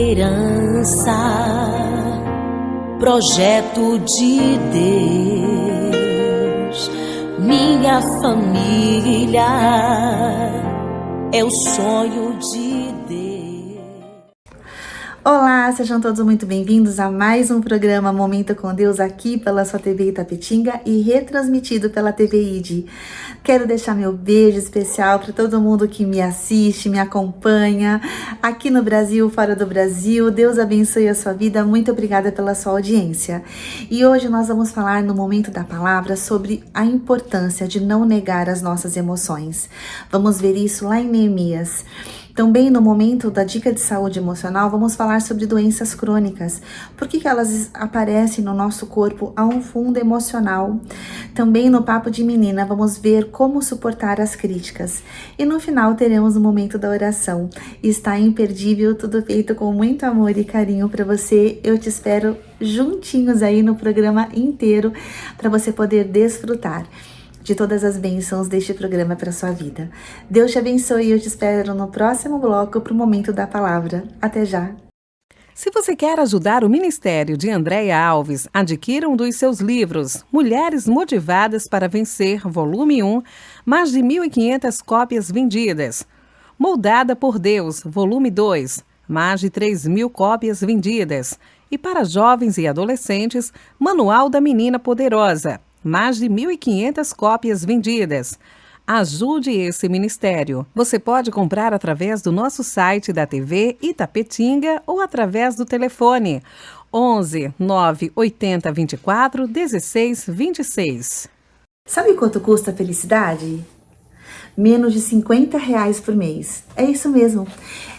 herança, projeto de Deus. Minha família é o sonho de Deus. Olá, sejam todos muito bem-vindos a mais um programa Momento com Deus aqui pela sua TV Itapetinga e retransmitido pela TV ID. Quero deixar meu beijo especial para todo mundo que me assiste, me acompanha aqui no Brasil, fora do Brasil. Deus abençoe a sua vida. Muito obrigada pela sua audiência. E hoje nós vamos falar no Momento da Palavra sobre a importância de não negar as nossas emoções. Vamos ver isso lá em Neemias. Também no momento da dica de saúde emocional, vamos falar sobre doenças crônicas. Por que elas aparecem no nosso corpo a um fundo emocional? Também no Papo de Menina, vamos ver como suportar as críticas. E no final teremos o momento da oração. Está imperdível, tudo feito com muito amor e carinho para você. Eu te espero juntinhos aí no programa inteiro para você poder desfrutar de todas as bênçãos deste programa para a sua vida. Deus te abençoe e eu te espero no próximo bloco para o Momento da Palavra. Até já! Se você quer ajudar o Ministério de Andréia Alves, adquira um dos seus livros, Mulheres Motivadas para Vencer, volume 1, mais de 1.500 cópias vendidas. Moldada por Deus, volume 2, mais de 3.000 cópias vendidas. E para jovens e adolescentes, Manual da Menina Poderosa, mais de 1.500 cópias vendidas. Ajude esse ministério. Você pode comprar através do nosso site da TV Itapetinga ou através do telefone 11 980 24 16 26. Sabe quanto custa a felicidade? Menos de R$50 por mês. É isso mesmo.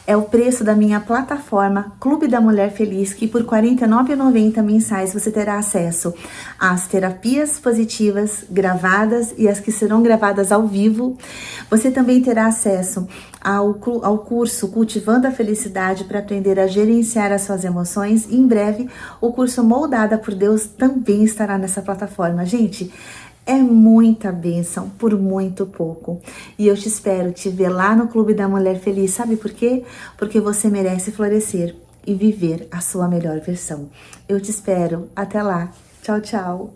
É o preço da minha plataforma Clube da Mulher Feliz, que por R$ 49,90 mensais você terá acesso às terapias positivas gravadas e as que serão gravadas ao vivo. Você também terá acesso ao curso Cultivando a Felicidade para aprender a gerenciar as suas emoções. E em breve, o curso Moldada por Deus também estará nessa plataforma. Gente, é muita bênção por muito pouco. E eu te espero te ver lá no Clube da Mulher Feliz. Sabe por quê? Porque você merece florescer e viver a sua melhor versão. Eu te espero. Até lá. Tchau, tchau.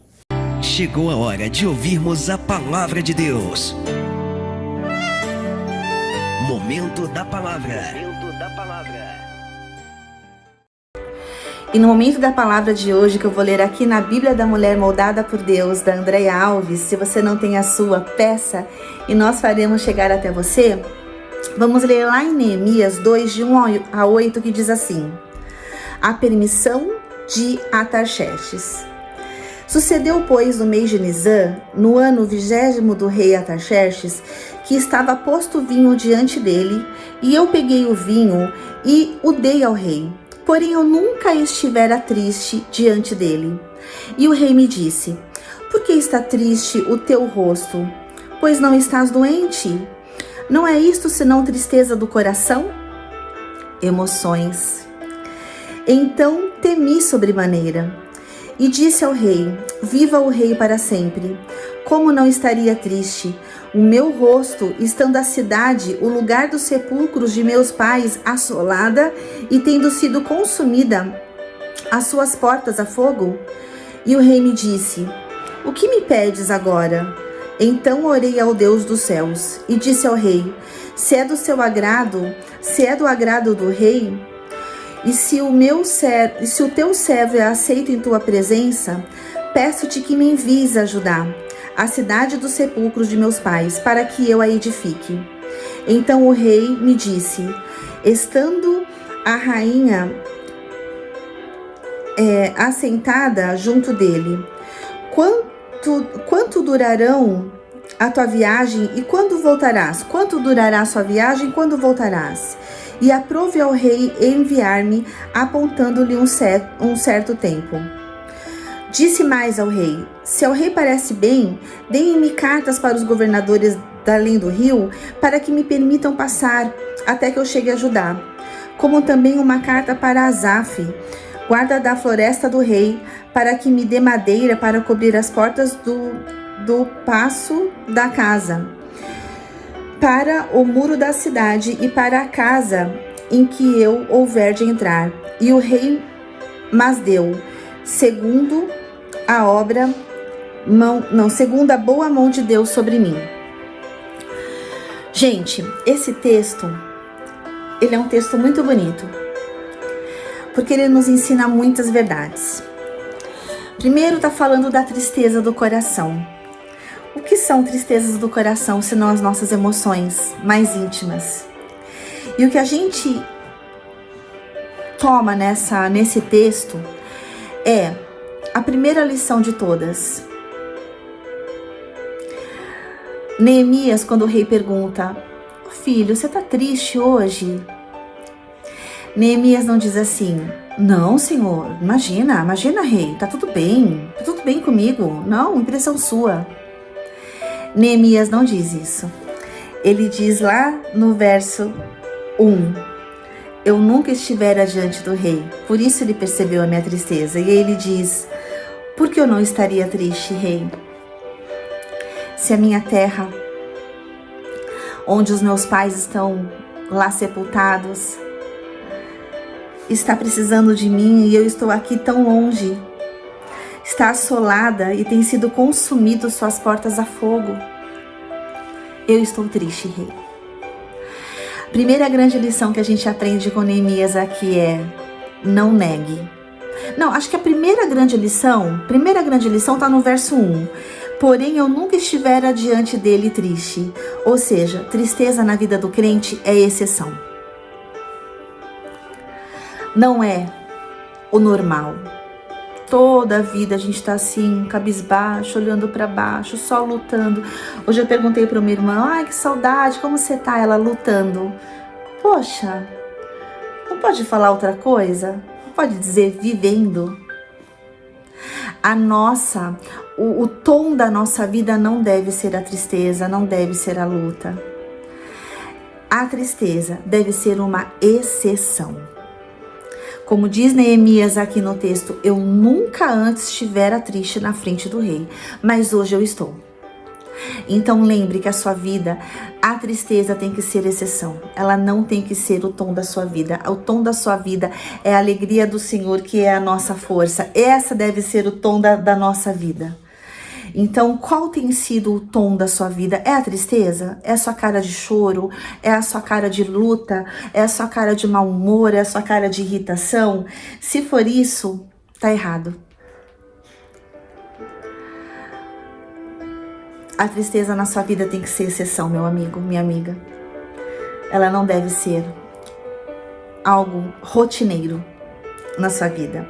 Chegou a hora de ouvirmos a Palavra de Deus. Momento da Palavra. Momento da Palavra. E no Momento da Palavra de hoje, que eu vou ler aqui na Bíblia da Mulher Moldada por Deus, da Andréia Alves, se você não tem a sua, peça e nós faremos chegar até você. Vamos ler lá em Neemias 2, de 1 a 8, que diz assim: A permissão de Atarxerxes. Sucedeu, pois, no mês de Nisã, no ano 20º do rei Atarxerxes, que estava posto vinho diante dele, e eu peguei o vinho e o dei ao rei. Porém, eu nunca estivera triste diante dele. E o rei me disse: Por que está triste o teu rosto? Pois não estás doente? Não é isto senão tristeza do coração? Emoções. Então temi sobremaneira. E disse ao rei: Viva o rei para sempre. Como não estaria triste? O meu rosto, estando a cidade, o lugar dos sepulcros de meus pais, assolada e tendo sido consumida as suas portas a fogo? E o rei me disse: O que me pedes agora? Então orei ao Deus dos céus e disse ao rei: Se é do seu agrado, se é do agrado do rei, e se o teu servo é aceito em tua presença, peço-te que me envies ajudar a cidade dos sepulcros de meus pais, para que eu a edifique. Então o rei me disse: Estando a rainha assentada junto dele, quanto durarão a tua viagem e quando voltarás? Quanto durará a sua viagem e quando voltarás? E aprove ao rei enviar-me, apontando-lhe um certo tempo. Disse mais ao rei: Se ao rei parece bem, deem-me cartas para os governadores da além do rio, para que me permitam passar até que eu chegue a Judá. Como também uma carta para Asaf, guarda da floresta do rei, para que me dê madeira para cobrir as portas do paço da casa, para o muro da cidade e para a casa em que eu houver de entrar. E o rei mas deu, segundo a boa mão de Deus sobre mim. Gente, esse texto, ele é um texto muito bonito, porque ele nos ensina muitas verdades. Primeiro tá falando da tristeza do coração. O que são tristezas do coração, senão as nossas emoções mais íntimas? E o que a gente toma nesse texto é a primeira lição de todas. Neemias, quando o rei pergunta: filho, você tá triste hoje? Neemias não diz assim: não, senhor, imagina, rei, tá tudo bem comigo. Não, impressão sua. Neemias não diz isso. Ele diz lá no verso 1: eu nunca estivera diante do rei, por isso ele percebeu a minha tristeza. E ele diz: por que eu não estaria triste, rei? Se a minha terra, onde os meus pais estão lá sepultados, está precisando de mim e eu estou aqui tão longe, está assolada e tem sido consumido suas portas a fogo, eu estou triste, rei. Primeira grande lição que a gente aprende com Neemias aqui é: não negue. Não, acho que a primeira grande lição está no verso 1. Porém, eu nunca estivera diante dele triste. Ou seja, tristeza na vida do crente é exceção. Não é o normal. Toda a vida a gente está assim, cabisbaixo, olhando para baixo, só lutando. Hoje eu perguntei para uma irmã: ai, que saudade, como você tá? Ela lutando. Poxa, não pode falar outra coisa? Não pode dizer vivendo? O tom da nossa vida não deve ser a tristeza, não deve ser a luta. A tristeza deve ser uma exceção. Como diz Neemias aqui no texto: eu nunca antes estivera triste na frente do rei, mas hoje eu estou. Então lembre que a sua vida, a tristeza tem que ser exceção. Ela não tem que ser o tom da sua vida. O tom da sua vida é a alegria do Senhor, que é a nossa força. Essa deve ser o tom da nossa vida. Então, qual tem sido o tom da sua vida? É a tristeza? É a sua cara de choro? É a sua cara de luta? É a sua cara de mau humor? É a sua cara de irritação? Se for isso, tá errado. A tristeza na sua vida tem que ser exceção, meu amigo, minha amiga. Ela não deve ser algo rotineiro na sua vida.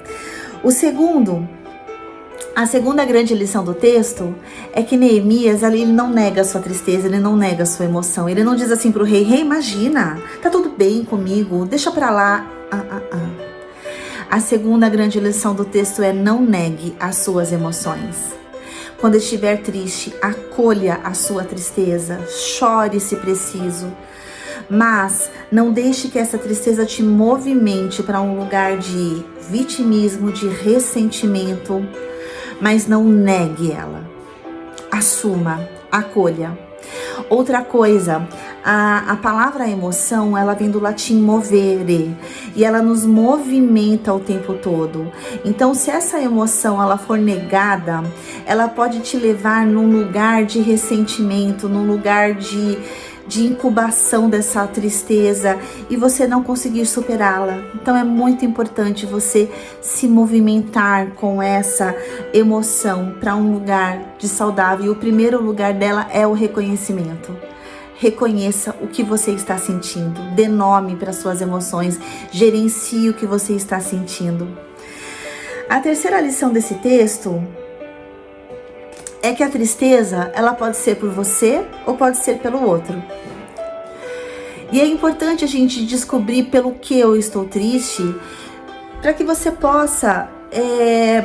A segunda grande lição do texto é que Neemias, ele não nega a sua tristeza, ele não nega a sua emoção. Ele não diz assim pro rei: rei, imagina, tá tudo bem comigo, deixa pra lá. A segunda grande lição do texto é: não negue as suas emoções. Quando estiver triste, acolha a sua tristeza, chore se preciso. Mas não deixe que essa tristeza te movimente para um lugar de vitimismo, de ressentimento, mas não negue ela. Assuma, acolha. Outra coisa, a palavra emoção, ela vem do latim movere, e ela nos movimenta o tempo todo. Então, se essa emoção ela for negada, ela pode te levar num lugar de ressentimento, num lugar de incubação dessa tristeza e você não conseguir superá-la. Então é muito importante você se movimentar com essa emoção para um lugar de saudável. E o primeiro lugar dela é o reconhecimento. Reconheça o que você está sentindo, dê nome para suas emoções, gerencie o que você está sentindo. A terceira lição desse texto é que a tristeza, ela pode ser por você ou pode ser pelo outro. E é importante a gente descobrir pelo que eu estou triste, para que você possa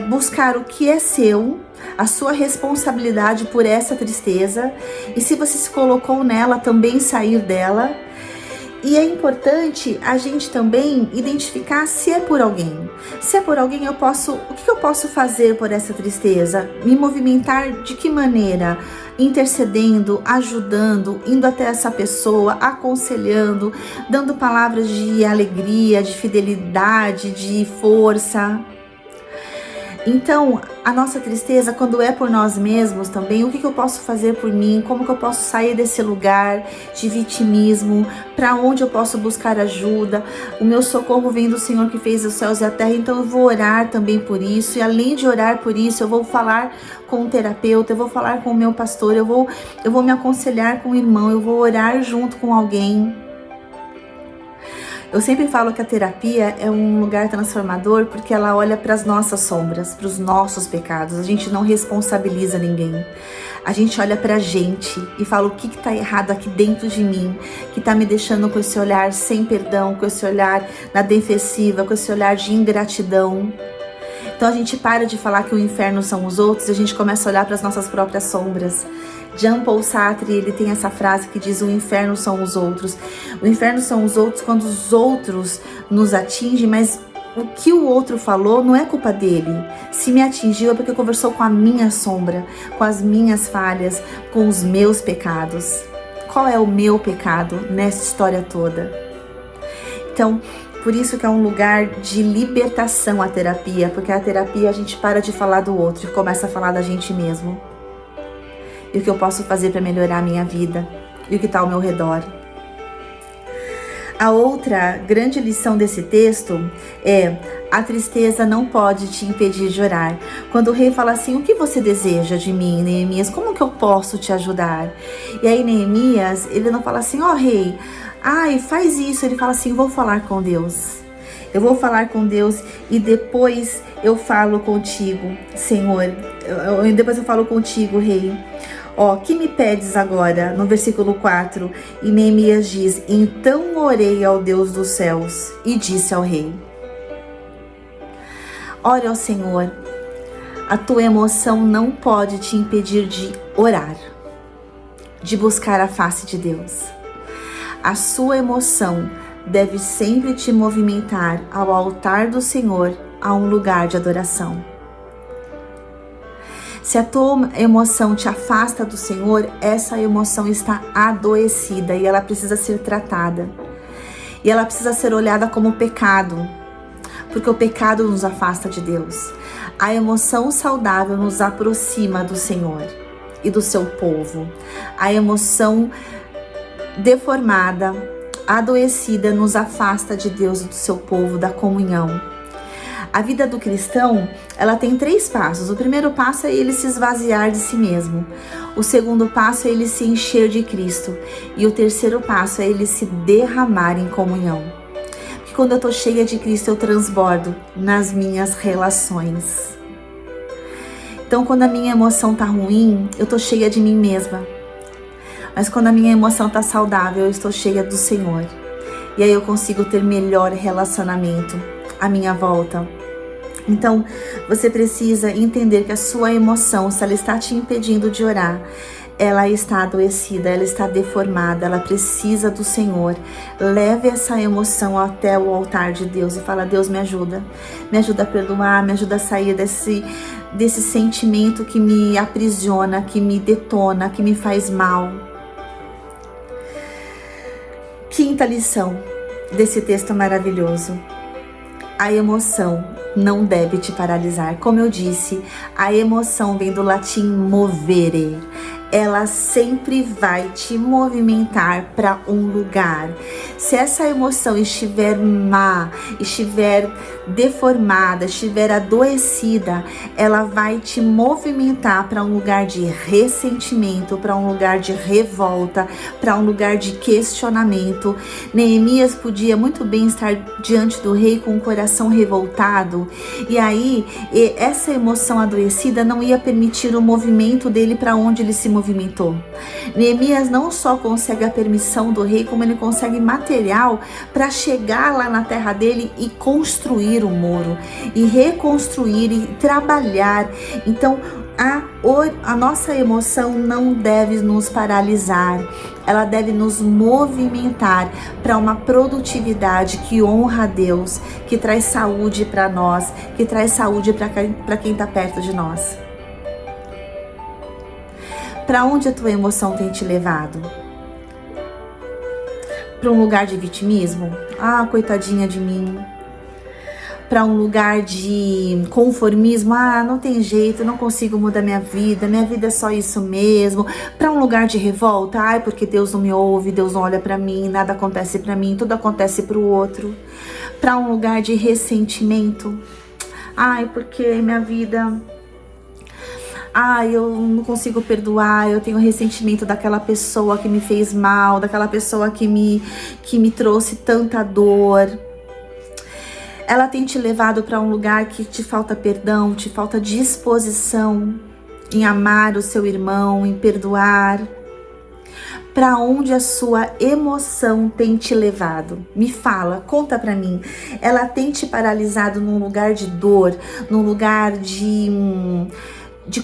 buscar o que é seu, a sua responsabilidade por essa tristeza, e se você se colocou nela, também sair dela. E é importante a gente também identificar se é por alguém. Se é por alguém, o que eu posso fazer por essa tristeza? Me movimentar de que maneira? Intercedendo, ajudando, indo até essa pessoa, aconselhando, dando palavras de alegria, de fidelidade, de força. Então, a nossa tristeza, quando é por nós mesmos também, o que eu posso fazer por mim? Como que eu posso sair desse lugar de vitimismo? Para onde eu posso buscar ajuda? O meu socorro vem do Senhor que fez os céus e a terra, então eu vou orar também por isso. E além de orar por isso, eu vou falar com um terapeuta, eu vou falar com o meu pastor, eu vou me aconselhar com o irmão, eu vou orar junto com alguém. Eu sempre falo que a terapia é um lugar transformador porque ela olha para as nossas sombras, para os nossos pecados. A gente não responsabiliza ninguém. A gente olha para a gente e fala o que está errado aqui dentro de mim, que está me deixando com esse olhar sem perdão, com esse olhar na defensiva, com esse olhar de ingratidão. Então a gente para de falar que o inferno são os outros e a gente começa a olhar para as nossas próprias sombras. Jean-Paul Sartre, ele tem essa frase que diz: o inferno são os outros. O inferno são os outros quando os outros nos atingem, mas o que o outro falou não é culpa dele. Se me atingiu é porque conversou com a minha sombra, com as minhas falhas, com os meus pecados. Qual é o meu pecado nessa história toda? Então, por isso que é um lugar de libertação a terapia, porque a terapia a gente para de falar do outro e começa a falar da gente mesmo. E o que eu posso fazer para melhorar a minha vida e o que está ao meu redor. A outra grande lição desse texto é: a tristeza não pode te impedir de orar. Quando o rei fala assim: o que você deseja de mim, Neemias? Como que eu posso te ajudar? E aí Neemias, ele não fala assim: ó rei, faz isso. Ele fala assim: vou falar com Deus. Eu vou falar com Deus e depois eu falo contigo, Senhor. Depois eu falo contigo, rei. Que me pedes agora? No versículo 4, e Neemias diz: então orei ao Deus dos céus e disse ao rei. Ore ao Senhor. A tua emoção não pode te impedir de orar, de buscar a face de Deus. A sua emoção deve sempre te movimentar ao altar do Senhor, a um lugar de adoração. Se a tua emoção te afasta do Senhor, essa emoção está adoecida e ela precisa ser tratada. E ela precisa ser olhada como pecado, porque o pecado nos afasta de Deus. A emoção saudável nos aproxima do Senhor e do seu povo. A emoção deformada, adoecida, nos afasta de Deus e do seu povo, da comunhão. A vida do cristão, ela tem 3 passos. O primeiro passo é ele se esvaziar de si mesmo. O segundo passo é ele se encher de Cristo. E o terceiro passo é ele se derramar em comunhão. Porque quando eu estou cheia de Cristo, eu transbordo nas minhas relações. Então, quando a minha emoção está ruim, eu estou cheia de mim mesma. Mas quando a minha emoção está saudável, eu estou cheia do Senhor. E aí eu consigo ter melhor relacionamento à minha volta. Então, você precisa entender que a sua emoção, se ela está te impedindo de orar, ela está adoecida, ela está deformada, ela precisa do Senhor. Leve essa emoção até o altar de Deus e fala: Deus, me ajuda a perdoar, me ajuda a sair desse sentimento que me aprisiona, que me detona, que me faz mal. Quinta lição desse texto maravilhoso: a emoção não deve te paralisar. Como eu disse, a emoção vem do latim movere. Ela sempre vai te movimentar para um lugar. Se essa emoção estiver má, estiver deformada, estiver adoecida, ela vai te movimentar para um lugar de ressentimento, para um lugar de revolta, para um lugar de questionamento. Neemias podia muito bem estar diante do rei com o coração revoltado, e aí essa emoção adoecida não ia permitir o movimento dele para onde ele se movimentou. Neemias não só consegue a permissão do rei, como ele consegue material para chegar lá na terra dele e construir o muro, e reconstruir e trabalhar. Então, A nossa emoção não deve nos paralisar, ela deve nos movimentar para uma produtividade que honra a Deus, que traz saúde para nós, que traz saúde para quem está perto de nós. Para onde a tua emoção tem te levado? Para um lugar de vitimismo? Ah, coitadinha de mim. Para um lugar de conformismo, não tem jeito, não consigo mudar minha vida é só isso mesmo. Para um lugar de revolta, porque Deus não me ouve, Deus não olha para mim, nada acontece para mim, tudo acontece para o outro. Para um lugar de ressentimento, porque minha vida, eu não consigo perdoar, eu tenho ressentimento daquela pessoa que me fez mal, daquela pessoa que me trouxe tanta dor. Ela tem te levado para um lugar que te falta perdão, te falta disposição em amar o seu irmão, em perdoar. Para onde a sua emoção tem te levado? Me fala, conta para mim. Ela tem te paralisado num lugar de dor, num lugar de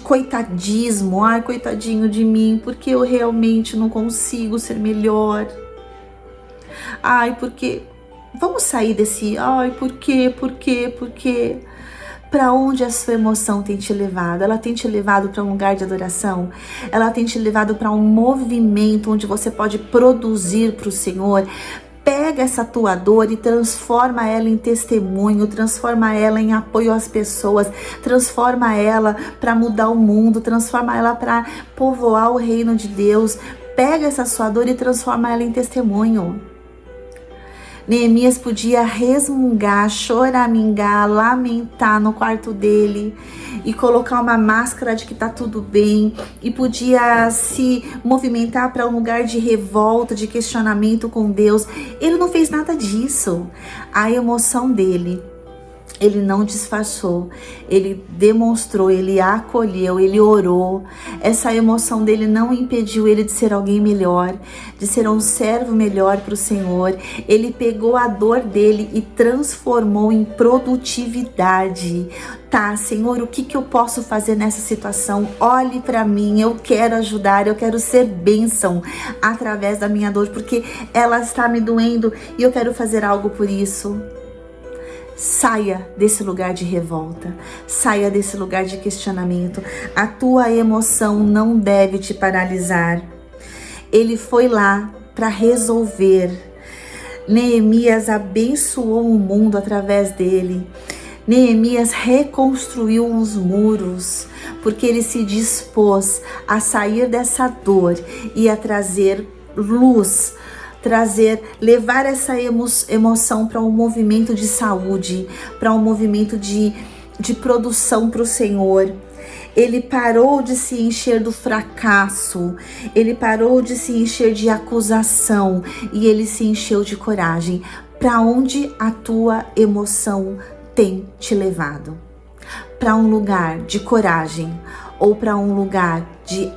coitadismo. Coitadinho de mim, porque eu realmente não consigo ser melhor. Porque... Vamos sair desse, por quê? Para onde a sua emoção tem te levado? Ela tem te levado para um lugar de adoração? Ela tem te levado para um movimento onde você pode produzir para o Senhor? Pega essa tua dor e transforma ela em testemunho, transforma ela em apoio às pessoas, transforma ela para mudar o mundo, transforma ela para povoar o reino de Deus. Pega essa sua dor e transforma ela em testemunho. Neemias podia resmungar, choramingar, lamentar no quarto dele e colocar uma máscara de que tá tudo bem, e podia se movimentar para um lugar de revolta, de questionamento com Deus. Ele não fez nada disso. A emoção dele, ele não disfarçou, ele demonstrou, ele acolheu, ele orou. Essa emoção dele não impediu ele de ser alguém melhor, de ser um servo melhor para o Senhor. Ele pegou a dor dele e transformou em produtividade. Senhor, o que eu posso fazer nessa situação? Olhe para mim, eu quero ajudar, eu quero ser bênção através da minha dor, porque ela está me doendo e eu quero fazer algo por isso. Saia desse lugar de revolta, saia desse lugar de questionamento. A tua emoção não deve te paralisar. Ele foi lá para resolver. Neemias abençoou o mundo através dele. Neemias reconstruiu os muros, porque ele se dispôs a sair dessa dor e a trazer luz, levar essa emoção para um movimento de saúde, para um movimento de produção para o Senhor. Ele parou de se encher do fracasso, ele parou de se encher de acusação e ele se encheu de coragem. Para onde a tua emoção tem te levado? Para um lugar de coragem ou para um lugar de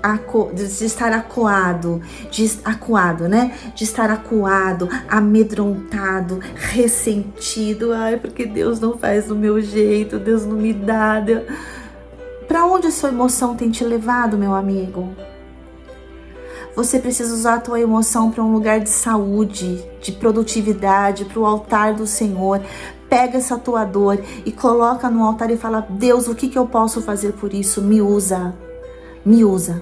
estar acuado, de estar acuado, amedrontado, ressentido. Porque Deus não faz do meu jeito, Deus não me dá. Para onde a sua emoção tem te levado, meu amigo? Você precisa usar a tua emoção para um lugar de saúde, de produtividade, para o altar do Senhor. Pega essa tua dor e coloca no altar e fala: Deus, o que eu posso fazer por isso? Me usa, me usa.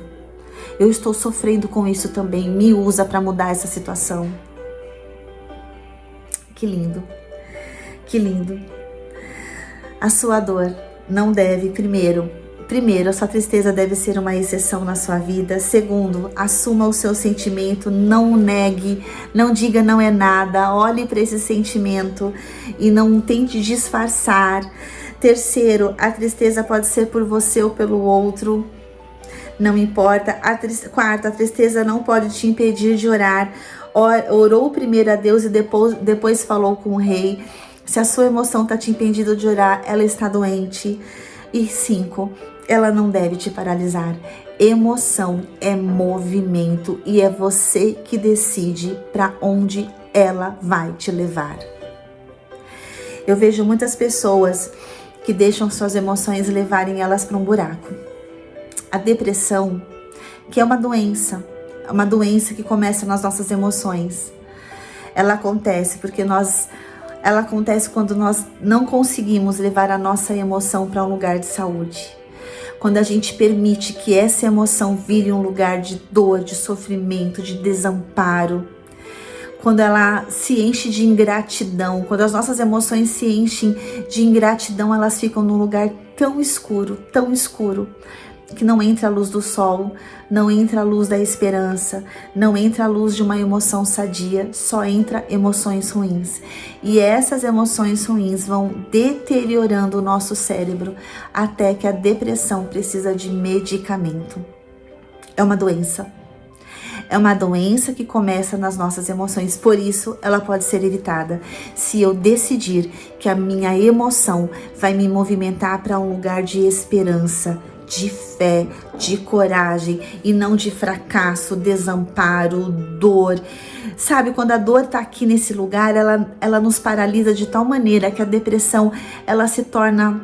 Eu estou sofrendo com isso também, me usa para mudar essa situação. Que lindo, que lindo. A sua dor não deve, primeiro, a sua tristeza deve ser uma exceção na sua vida. Segundo, assuma o seu sentimento, não o negue, não diga não é nada, olhe para esse sentimento e não tente disfarçar. Terceiro, a tristeza pode ser por você ou pelo outro, não importa. Quarto, a tristeza não pode te impedir de orar. Orou primeiro a Deus e depois falou com o rei. Se a sua emoção está te impedindo de orar, ela está doente. E 5, ela não deve te paralisar. Emoção é movimento e é você que decide para onde ela vai te levar. Eu vejo muitas pessoas que deixam suas emoções levarem elas para um buraco. a depressão, que é uma doença que começa nas nossas emoções. Ela acontece quando nós não conseguimos levar a nossa emoção para um lugar de saúde. Quando a gente permite que essa emoção vire um lugar de dor, de sofrimento, de desamparo. Quando ela se enche de ingratidão, quando as nossas emoções se enchem de ingratidão, elas ficam num lugar tão escuro, que não entra a luz do sol, não entra a luz da esperança, não entra a luz de uma emoção sadia, só entra emoções ruins. E essas emoções ruins vão deteriorando o nosso cérebro até que a depressão precisa de medicamento. É uma doença. É uma doença que começa nas nossas emoções, por isso ela pode ser evitada. Se eu decidir que a minha emoção vai me movimentar para um lugar de esperança, de fé, de coragem e não de fracasso, desamparo, dor. Sabe, quando a dor tá aqui nesse lugar, ela nos paralisa de tal maneira que a depressão, ela se torna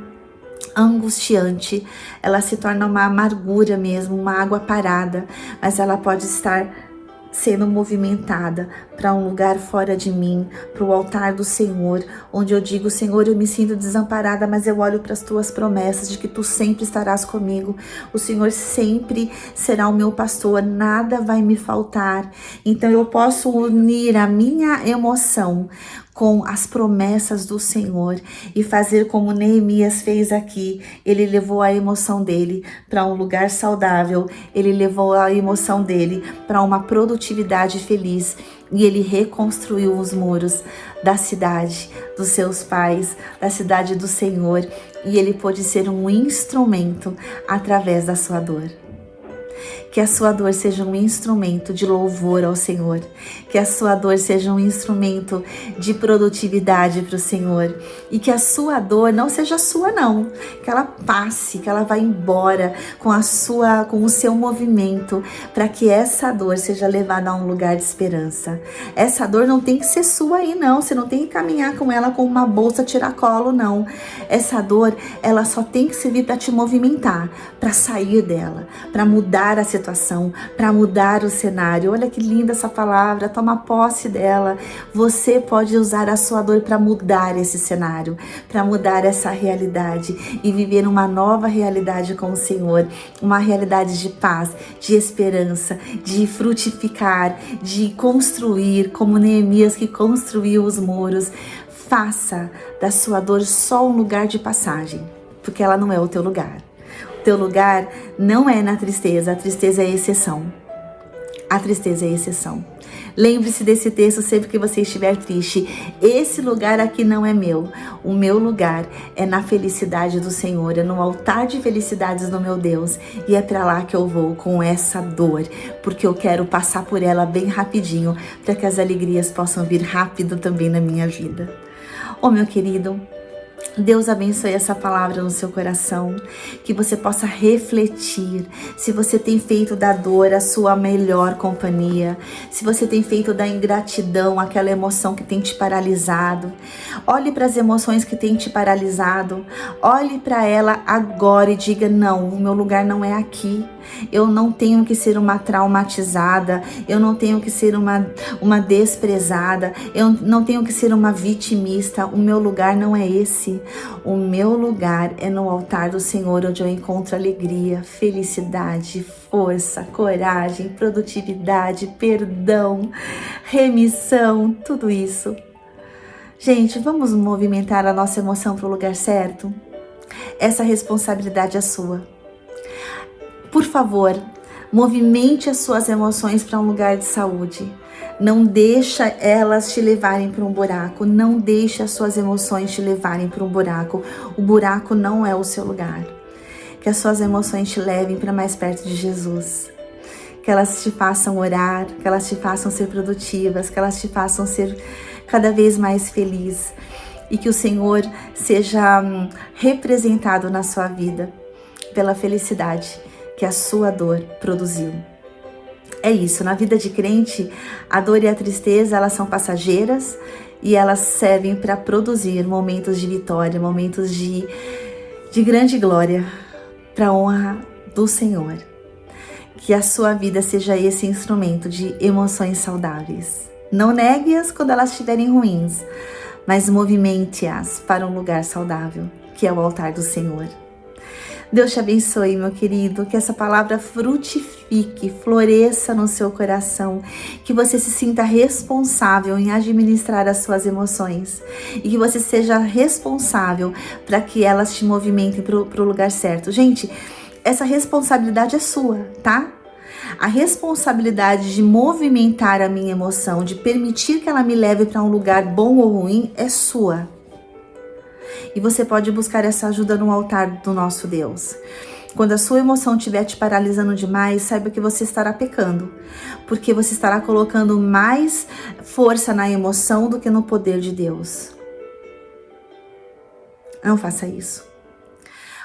angustiante, ela se torna uma amargura mesmo, uma água parada, mas ela pode estar sendo movimentada para um lugar fora de mim, para o altar do Senhor, onde eu digo: Senhor, eu me sinto desamparada, mas eu olho para as tuas promessas de que tu sempre estarás comigo, o Senhor sempre será o meu pastor, nada vai me faltar. Então eu posso unir a minha emoção com as promessas do Senhor e fazer como Neemias fez aqui. Ele levou a emoção dele para um lugar saudável, ele levou a emoção dele para uma produtividade feliz e ele reconstruiu os muros da cidade dos seus pais, da cidade do Senhor, e ele pôde ser um instrumento através da sua dor. Que a sua dor seja um instrumento de louvor ao Senhor. Que a sua dor seja um instrumento de produtividade para o Senhor. E que a sua dor não seja sua não. Que ela passe, que ela vá embora com o seu movimento, para que essa dor seja levada a um lugar de esperança. Essa dor não tem que ser sua aí não. Você não tem que caminhar com ela com uma bolsa tiracolo não. Essa dor, ela só tem que servir para te movimentar, para sair dela, para mudar a situação, para mudar o cenário. Olha que linda essa palavra, toma posse dela. Você pode usar a sua dor para mudar esse cenário, para mudar essa realidade e viver uma nova realidade com o Senhor, uma realidade de paz, de esperança, de frutificar, de construir, como Neemias que construiu os muros. Faça da sua dor só um lugar de passagem, porque ela não é o teu lugar. Teu lugar não é na tristeza, a tristeza é exceção. A tristeza é exceção. Lembre-se desse texto sempre que você estiver triste. Esse lugar aqui não é meu. O meu lugar é na felicidade do Senhor, é no altar de felicidades do meu Deus. E é para lá que eu vou com essa dor, porque eu quero passar por ela bem rapidinho, para que as alegrias possam vir rápido também na minha vida. Oh, meu querido, Deus abençoe essa palavra no seu coração, que você possa refletir se você tem feito da dor a sua melhor companhia, se você tem feito da ingratidão aquela emoção que tem te paralisado. Olhe para as emoções que tem te paralisado, olhe para ela agora e diga: não, o meu lugar não é aqui. Eu não tenho que ser uma traumatizada, eu não tenho que ser uma desprezada, eu não tenho que ser uma vitimista. O meu lugar não é esse. O meu lugar é no altar do Senhor, onde eu encontro alegria, felicidade, força, coragem, produtividade, perdão, remissão, tudo isso. Gente, vamos movimentar a nossa emoção para o lugar certo? Essa responsabilidade é sua. Por favor, movimente as suas emoções para um lugar de saúde. Não deixa elas te levarem para um buraco. Não deixa as suas emoções te levarem para um buraco. O buraco não é o seu lugar. Que as suas emoções te levem para mais perto de Jesus. Que elas te façam orar, que elas te façam ser produtivas, que elas te façam ser cada vez mais feliz. E que o Senhor seja representado na sua vida pela felicidade que a sua dor produziu. É isso, na vida de crente, a dor e a tristeza, elas são passageiras e elas servem para produzir momentos de vitória, momentos de grande glória, para a honra do Senhor. Que a sua vida seja esse instrumento de emoções saudáveis. Não negue-as quando elas estiverem ruins, mas movimente-as para um lugar saudável, que é o altar do Senhor. Deus te abençoe, meu querido, que essa palavra frutifique, floresça no seu coração, que você se sinta responsável em administrar as suas emoções e que você seja responsável para que elas te movimentem para o lugar certo. Gente, essa responsabilidade é sua, tá? A responsabilidade de movimentar a minha emoção, de permitir que ela me leve para um lugar bom ou ruim, é sua. E você pode buscar essa ajuda no altar do nosso Deus. Quando a sua emoção estiver te paralisando demais, saiba que você estará pecando, porque você estará colocando mais força na emoção do que no poder de Deus. Não faça isso.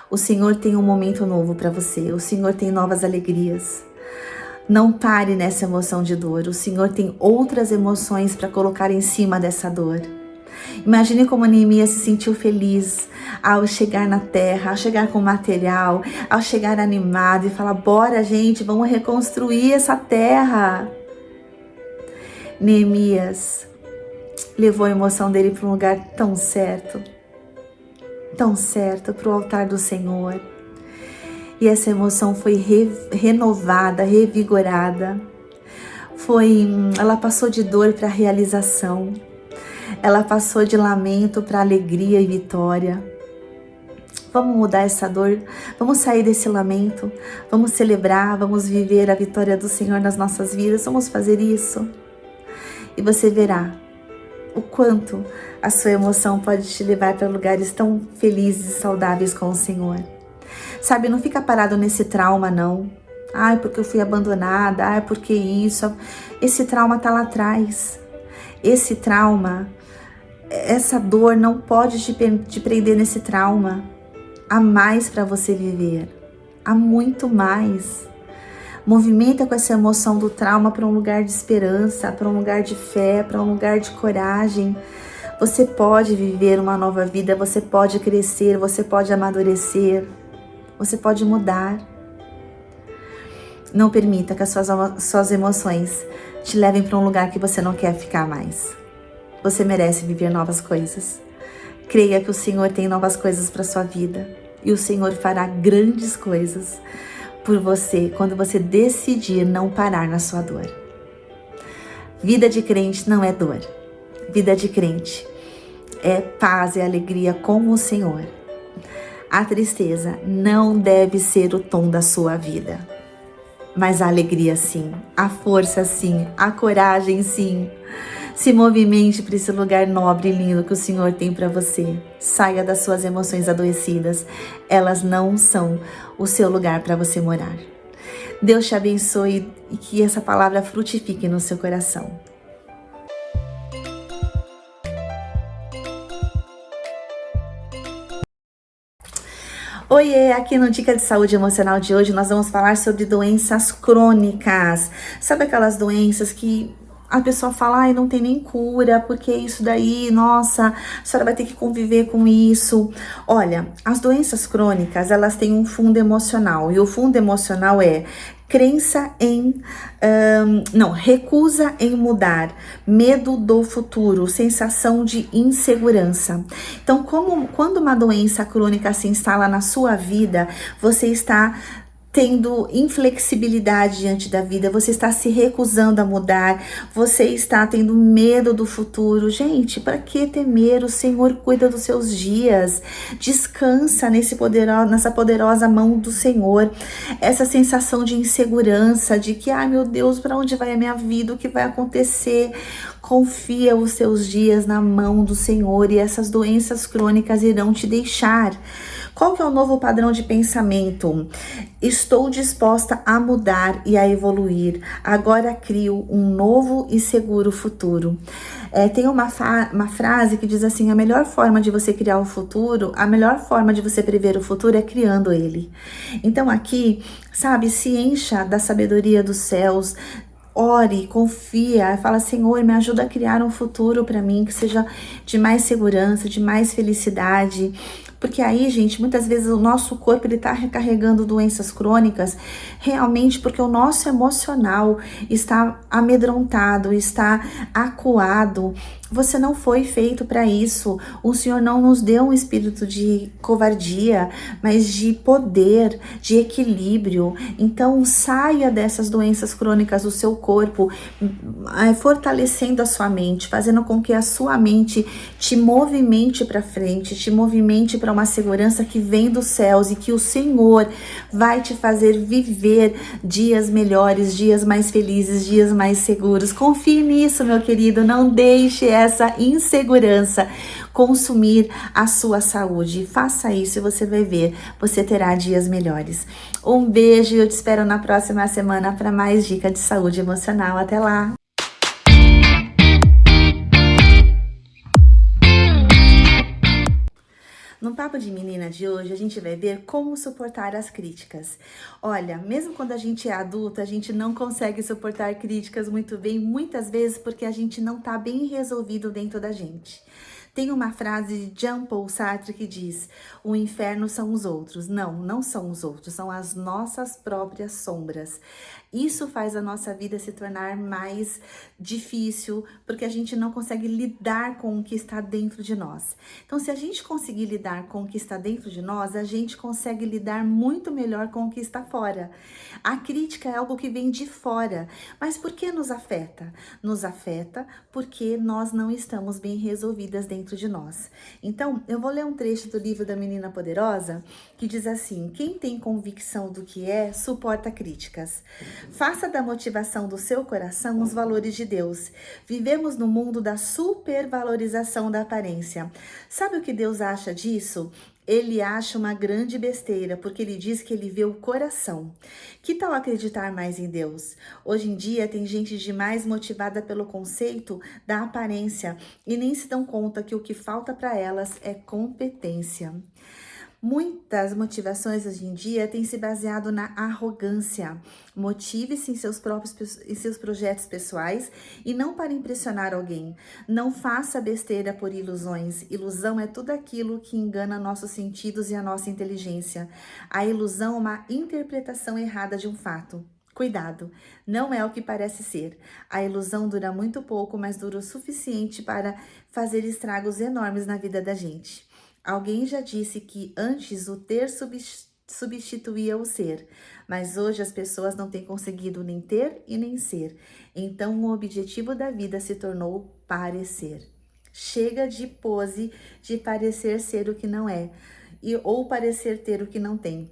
O Senhor tem um momento novo para você. O Senhor tem novas alegrias. Não pare nessa emoção de dor. O Senhor tem outras emoções para colocar em cima dessa dor. Imagine como Neemias se sentiu feliz ao chegar na terra, ao chegar com material, ao chegar animado e falar: bora, gente, vamos reconstruir essa terra. Neemias levou a emoção dele para um lugar tão certo, para o altar do Senhor. E essa emoção foi renovada, revigorada. Ela passou de dor para realização. Ela passou de lamento para alegria e vitória. Vamos mudar essa dor, vamos sair desse lamento, vamos celebrar, vamos viver a vitória do Senhor nas nossas vidas, vamos fazer isso. E você verá o quanto a sua emoção pode te levar para lugares tão felizes e saudáveis com o Senhor. Sabe, não fica parado nesse trauma, não. Ai, porque eu fui abandonada, ai, porque isso. Esse trauma tá lá atrás. Esse trauma, essa dor não pode te prender nesse trauma. Há mais para você viver. Há muito mais. Movimenta com essa emoção do trauma para um lugar de esperança, para um lugar de fé, para um lugar de coragem. Você pode viver uma nova vida, você pode crescer, você pode amadurecer, você pode mudar. Não permita que as suas emoções te levem para um lugar que você não quer ficar mais. Você merece viver novas coisas. Creia que o Senhor tem novas coisas para sua vida e o Senhor fará grandes coisas por você quando você decidir não parar na sua dor. Vida de crente não é dor. Vida de crente é paz e alegria com o Senhor. A tristeza não deve ser o tom da sua vida. Mas a alegria sim, a força sim, a coragem sim. Se movimente para esse lugar nobre e lindo que o Senhor tem para você. Saia das suas emoções adoecidas. Elas não são o seu lugar para você morar. Deus te abençoe e que essa palavra frutifique no seu coração. Oiê, aqui no Dica de Saúde Emocional de hoje nós vamos falar sobre doenças crônicas. Sabe aquelas doenças que a pessoa fala: ai, não tem nem cura, porque isso daí, nossa, a senhora vai ter que conviver com isso. Olha, as doenças crônicas, elas têm um fundo emocional, e o fundo emocional é crença em, recusa em mudar, medo do futuro, sensação de insegurança. Então, quando uma doença crônica se instala na sua vida, você está tendo inflexibilidade diante da vida, você está se recusando a mudar, você está tendo medo do futuro. Gente, para que temer? O Senhor cuida dos seus dias. Descansa nessa poderosa mão do Senhor. Essa sensação de insegurança, de que, ai meu Deus, para onde vai a minha vida? O que vai acontecer? Confia os seus dias na mão do Senhor e essas doenças crônicas irão te deixar. Qual que é o novo padrão de pensamento? Estou disposta a mudar e a evoluir. Agora crio um novo e seguro futuro. Tem uma frase que diz assim: a melhor forma de você criar o futuro, a melhor forma de você prever o futuro é criando ele. Então aqui, sabe, se encha da sabedoria dos céus. Ore, confia, fala: Senhor, me ajuda a criar um futuro para mim que seja de mais segurança, de mais felicidade, Porque aí, gente, muitas vezes o nosso corpo ele tá recarregando doenças crônicas, realmente porque o nosso emocional está amedrontado, está acuado. Você não foi feito para isso. O Senhor não nos deu um espírito de covardia, mas de poder, de equilíbrio. Então, saia dessas doenças crônicas do seu corpo, fortalecendo a sua mente, fazendo com que a sua mente te movimente para frente, te movimente para uma segurança que vem dos céus e que o Senhor vai te fazer viver dias melhores, dias mais felizes, dias mais seguros. Confie nisso, meu querido. Não deixe essa insegurança consumir a sua saúde. Faça isso e você vai ver, você terá dias melhores. Um beijo e eu te espero na próxima semana para mais dicas de saúde emocional. Até lá! No Papo de Menina de hoje, a gente vai ver como suportar as críticas. Olha, mesmo quando a gente é adulta, a gente não consegue suportar críticas muito bem, muitas vezes porque a gente não tá bem resolvido dentro da gente. Tem uma frase de Jean-Paul Sartre que diz: o inferno são os outros. Não, não são os outros, são as nossas próprias sombras. Isso faz a nossa vida se tornar mais difícil, porque a gente não consegue lidar com o que está dentro de nós. Então, se a gente conseguir lidar com o que está dentro de nós, a gente consegue lidar muito melhor com o que está fora. A crítica é algo que vem de fora, mas por que nos afeta? Nos afeta porque nós não estamos bem resolvidas dentro de nós. Então, eu vou ler um trecho do livro da Menina Poderosa que diz assim: quem tem convicção do que é, suporta críticas. Faça da motivação do seu coração os valores de Deus. Vivemos no mundo da supervalorização da aparência. Sabe o que Deus acha disso? Ele acha uma grande besteira, porque ele diz que ele vê o coração. Que tal acreditar mais em Deus? Hoje em dia tem gente demais motivada pelo conceito da aparência e nem se dão conta que o que falta para elas é competência. Muitas motivações hoje em dia têm se baseado na arrogância. Motive-se em seus projetos pessoais e não para impressionar alguém. Não faça besteira por ilusões. Ilusão é tudo aquilo que engana nossos sentidos e a nossa inteligência. A ilusão é uma interpretação errada de um fato. Cuidado, não é o que parece ser. A ilusão dura muito pouco, mas dura o suficiente para fazer estragos enormes na vida da gente. Alguém já disse que antes o ter substituía o ser, mas hoje as pessoas não têm conseguido nem ter e nem ser. Então o objetivo da vida se tornou parecer. Chega de pose de parecer ser o que não é, ou parecer ter o que não tem.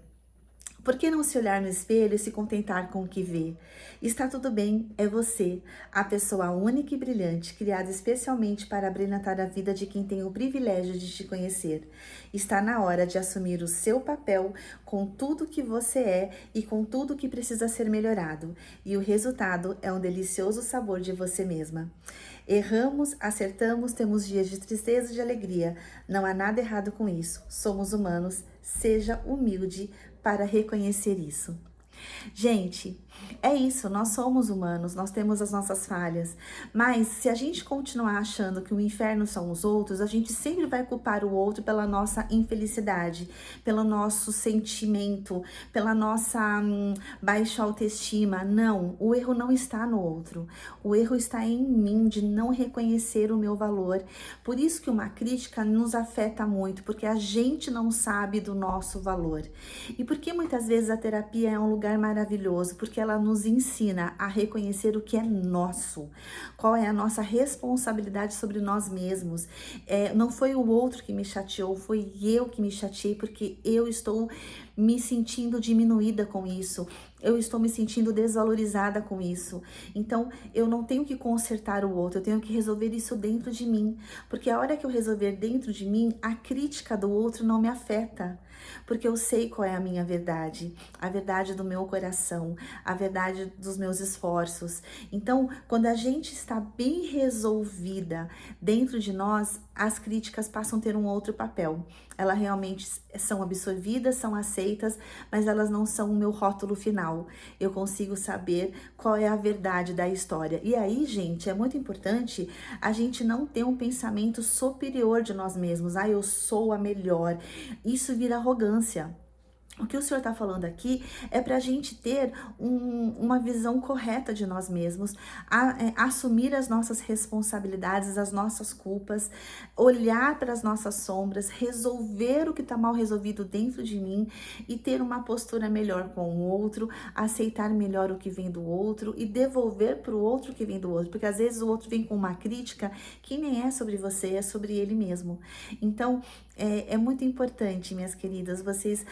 Por que não se olhar no espelho e se contentar com o que vê? Está tudo bem, é você, a pessoa única e brilhante, criada especialmente para brilhantar a vida de quem tem o privilégio de te conhecer. Está na hora de assumir o seu papel com tudo que você é e com tudo que precisa ser melhorado. E o resultado é um delicioso sabor de você mesma. Erramos, acertamos, temos dias de tristeza e de alegria. Não há nada errado com isso. Somos humanos, seja humilde para reconhecer isso. Gente, é isso, nós somos humanos, nós temos as nossas falhas, mas se a gente continuar achando que o inferno são os outros, a gente sempre vai culpar o outro pela nossa infelicidade, pelo nosso sentimento, pela nossa baixa autoestima. Não, o erro não está no outro, o erro está em mim de não reconhecer o meu valor. Por isso que uma crítica nos afeta muito, porque a gente não sabe do nosso valor. E porque muitas vezes a terapia é um lugar maravilhoso, porque ela nos ensina a reconhecer o que é nosso, qual é a nossa responsabilidade sobre nós mesmos. Não foi o outro que me chateou, foi eu que me chateei, porque eu estou me sentindo diminuída com isso, eu estou me sentindo desvalorizada com isso. Então, eu não tenho que consertar o outro, eu tenho que resolver isso dentro de mim, porque a hora que eu resolver dentro de mim, a crítica do outro não me afeta, porque eu sei qual é a minha verdade, a verdade do meu coração, a verdade dos meus esforços. Então, quando a gente está bem resolvida dentro de nós, as críticas passam a ter um outro papel. Elas realmente são absorvidas, são aceitas aceitas, mas elas não são o meu rótulo final. Eu consigo saber qual é a verdade da história. E aí, gente, é muito importante a gente não ter um pensamento superior de nós mesmos. Ah, eu sou a melhor. Isso vira arrogância. O que o Senhor está falando aqui é para a gente ter uma visão correta de nós mesmos, assumir as nossas responsabilidades, as nossas culpas, olhar para as nossas sombras, resolver o que está mal resolvido dentro de mim e ter uma postura melhor com o outro, aceitar melhor o que vem do outro e devolver para o outro o que vem do outro, porque às vezes o outro vem com uma crítica que nem é sobre você, é sobre ele mesmo. Então, é muito importante, minhas queridas, vocês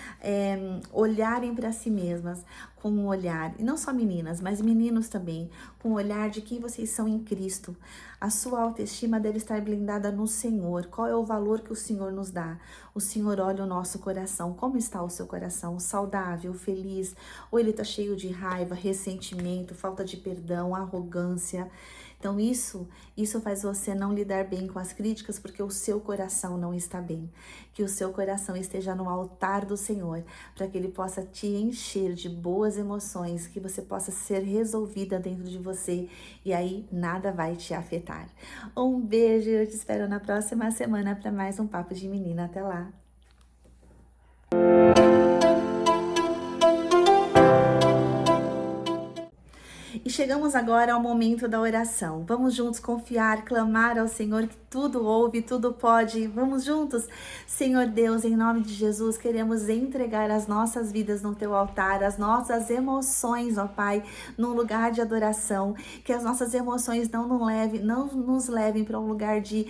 olharem para si mesmas com um olhar, e não só meninas, mas meninos também, com o olhar de quem vocês são em Cristo. A sua autoestima deve estar blindada no Senhor. Qual é o valor que o Senhor nos dá? O Senhor olha o nosso coração. Como está o seu coração? Saudável, feliz? Ou ele está cheio de raiva, ressentimento, falta de perdão, arrogância? Então isso faz você não lidar bem com as críticas, porque o seu coração não está bem. Que o seu coração esteja no altar do Senhor, para que Ele possa te encher de boas emoções, que você possa ser resolvida dentro de você, e aí nada vai te afetar. Um beijo, eu te espero na próxima semana para mais um Papo de Menina. Até lá! E chegamos agora ao momento da oração. Vamos juntos confiar, clamar ao Senhor que tudo ouve, tudo pode. Vamos juntos? Senhor Deus, em nome de Jesus, queremos entregar as nossas vidas no Teu altar, as nossas emoções, ó Pai, num lugar de adoração. Que as nossas emoções não nos levem para um lugar de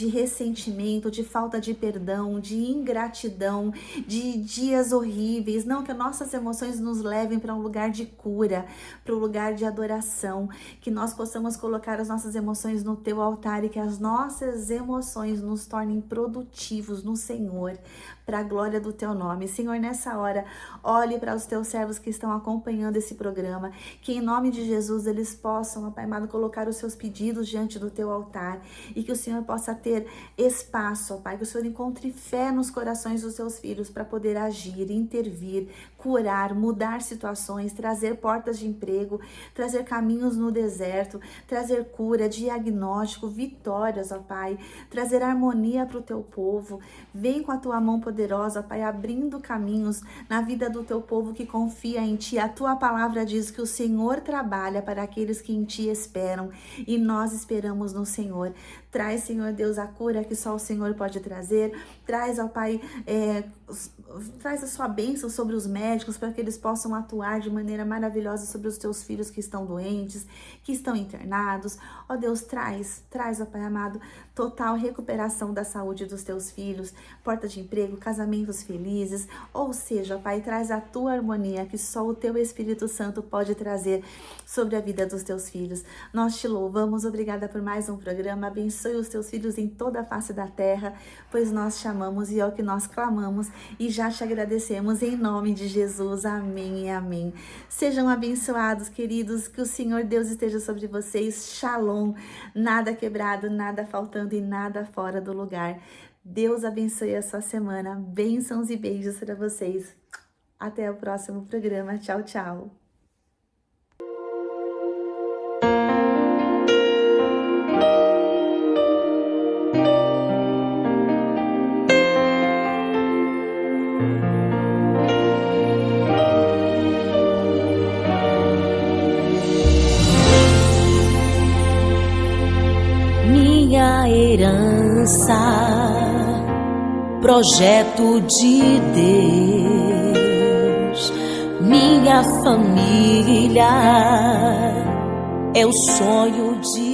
ressentimento, de falta de perdão, de ingratidão, de dias horríveis. Não, que as nossas emoções nos levem para um lugar de cura, para um lugar de adoração, que nós possamos colocar as nossas emoções no Teu altar e que as nossas emoções nos tornem produtivos no Senhor, para a glória do Teu nome. Senhor, nessa hora, olhe para os Teus servos que estão acompanhando esse programa, que em nome de Jesus eles possam, ó Pai amado, colocar os seus pedidos diante do Teu altar e que o Senhor possa ter espaço, ó Pai, que o Senhor encontre fé nos corações dos Seus filhos para poder agir, intervir, curar, mudar situações, trazer portas de emprego, trazer caminhos no deserto, trazer cura, diagnóstico, vitórias, ó Pai, trazer harmonia para o Teu povo. Vem com a Tua mão poderosa, Pai, abrindo caminhos na vida do Teu povo que confia em Ti. A Tua palavra diz que o Senhor trabalha para aqueles que em Ti esperam e nós esperamos no Senhor. Traz, Senhor Deus, a cura que só o Senhor pode trazer. Traz, ó Pai, traz a Sua bênção sobre os médicos para que eles possam atuar de maneira maravilhosa sobre os Teus filhos que estão doentes, que estão internados. Ó Deus, traz, ó Pai amado, total recuperação da saúde dos Teus filhos, porta de emprego, casamentos felizes, ou seja, ó Pai, traz a Tua harmonia que só o Teu Espírito Santo pode trazer sobre a vida dos Teus filhos. Nós Te louvamos, obrigada por mais um programa, abençoe os Teus filhos em toda a face da terra, pois nós Te amamos e é o que nós clamamos e já Te agradecemos em nome de Jesus, amém e amém. Sejam abençoados, queridos, que o Senhor Deus esteja sobre vocês, shalom, nada quebrado, nada faltando e nada fora do lugar. Deus abençoe a sua semana, bênçãos e beijos para vocês. Até o próximo programa, tchau, tchau. Minha herança, projeto de Deus, minha família é o sonho de